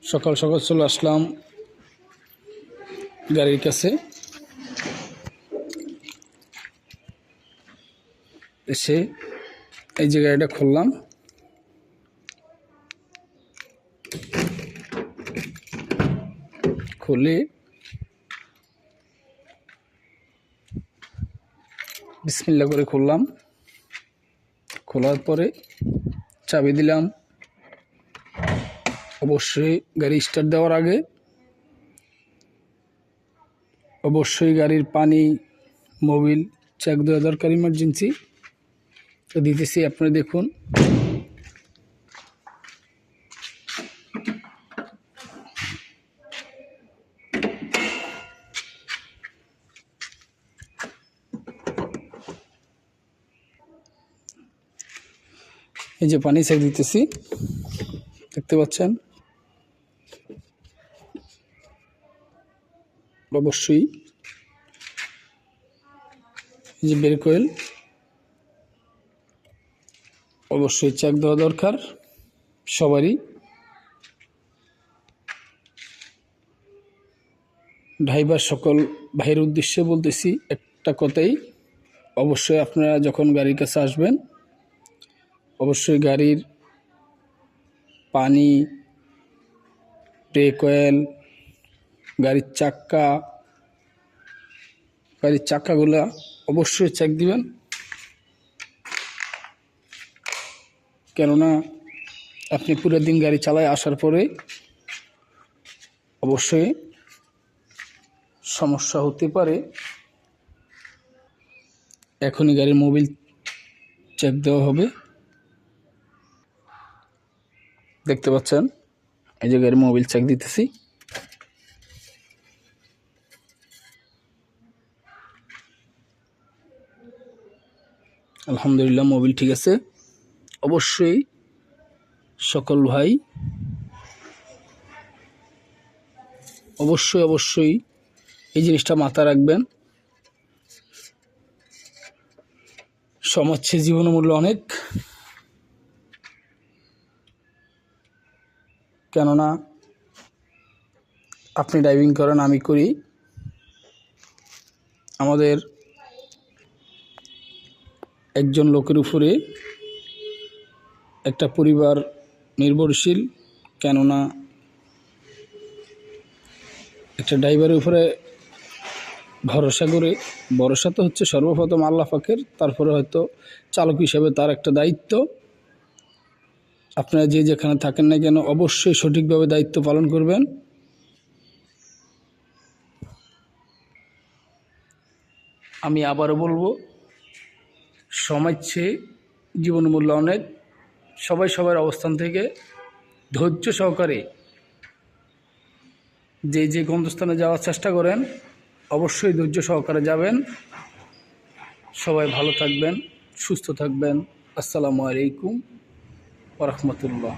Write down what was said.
সকাল সকাল চলে আসলাম গাড়ির কাছে। এসে এই যে গাড়িটা খুললাম, খুলে বিসমিল্লাহ করে খুললাম। খোলার পরে চাবি দিলাম। অবশ্যই গাড়ি স্টার্ট দেওয়ার আগে অবশ্যই গাড়ির পানি, মোবিল চেক দেওয়া দরকার, ইমার্জেন্সি। তো দিতেছি, আপনারা দেখুন। এই যে পানি চেক দিতেছি, দেখতে পাচ্ছেন। অবশ্যই এই যে ব্রেক অয়েল অবশ্যই চেক দেওয়া দরকার সবারই। ড্রাইভার সকল ভাইয়ের উদ্দেশ্যে বলতেছি একটা কথাই, অবশ্যই আপনারা যখন গাড়ির কাছে আসবেন অবশ্যই গাড়ির পানি, ব্রেক অয়েল, গাড়ির চাক্কাগুলা অবশ্যই চেক দিবেন। কেননা আপনি পুরো দিন গাড়ি চালায় আসার পরে অবশ্যই সমস্যা হতে পারে। এখনই গাড়ির মোবিল চেক দেওয়া হবে। দেখতে পাচ্ছেন এই যে গাড়ির মোবিল চেক দিতেছি। আলহামদুলিল্লাহ, মোবিল ঠিক আছে। অবশ্যই সকল ভাই অবশ্যই এই জিনিসটা মাথায় রাখবেন। সমাজে জীবনমূল্য অনেক, কেননা আপনি ড্রাইভিং করেন, আমি করি। আমাদের একজন লোকের উপরে একটা পরিবার নির্ভরশীল, কেননা একটা ড্রাইভারের উপরে ভরসা করে, ভরসা তো হচ্ছে সর্বপ্রথম আল্লাহ পাকের, তারপরে হয়তো চালক হিসেবে তার একটা দায়িত্ব। আপনারা যে যেখানে থাকেন না কেন অবশ্যই সঠিকভাবে দায়িত্ব পালন করবেন। আমি আবারও বলবো, সমাজে জীবন মূল্য অনেক। সবাই সবার অবস্থান থেকে ধৈর্য সহকারে যে গন্তব্যস্থানে যাওয়ার চেষ্টা করেন অবশ্যই ধৈর্য সহকারে যাবেন। সবাই ভালো থাকবেন, সুস্থ থাকবেন। আসসালামু আলাইকুম ওয়া রাহমাতুল্লাহ।